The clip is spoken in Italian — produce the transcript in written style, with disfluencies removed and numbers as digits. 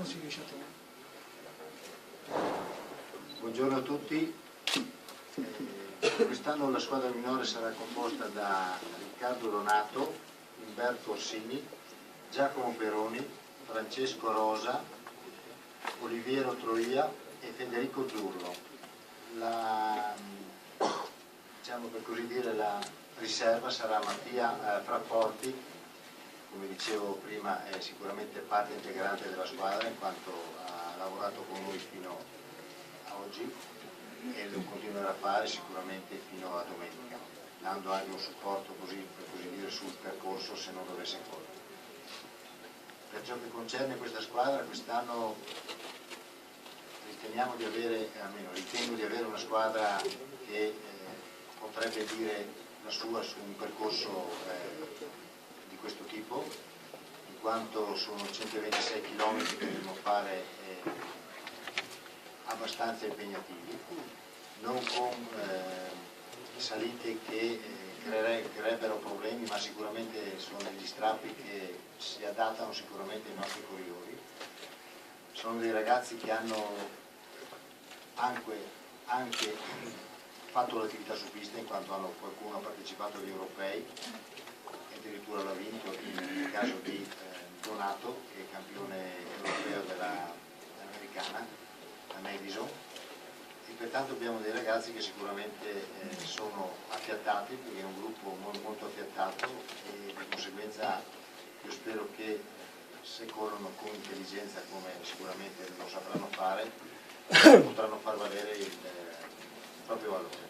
consiglio Sciatone. Buongiorno a tutti. Quest'anno la squadra minore sarà composta da Riccardo Donato, Umberto Orsini, Giacomo Peroni, Francesco Rosa, Oliviero Troia e Federico Zurlo. Diciamo per così dire la riserva sarà Mattia Frapporti, come dicevo prima è sicuramente parte integrante della squadra in quanto ha lavorato con noi fino a oggi e lo continuerà a fare sicuramente fino a domenica, dando anche un supporto così, per così dire, sul percorso se non dovesse correre. Per ciò che concerne questa squadra, quest'anno riteniamo di avere, almeno ritengo di avere una squadra che potrebbe dire la sua su un percorso di questo tipo, in quanto sono 126 km che dobbiamo fare abbastanza impegnativi, non con salite che creerebbero problemi, ma sicuramente sono degli strappi che si adattano sicuramente ai nostri corridori. Sono dei ragazzi che hanno anche fatto l'attività su pista, in quanto qualcuno ha partecipato agli europei e addirittura l'ha vinto, nel caso di Donato, che è campione europeo dell'americana, a Madison, e pertanto abbiamo dei ragazzi che sicuramente sono affiattati, perché è un gruppo molto affiattato e di conseguenza io spero che se corrono con intelligenza, come sicuramente lo sapranno fare, potranno far valere il proprio valore.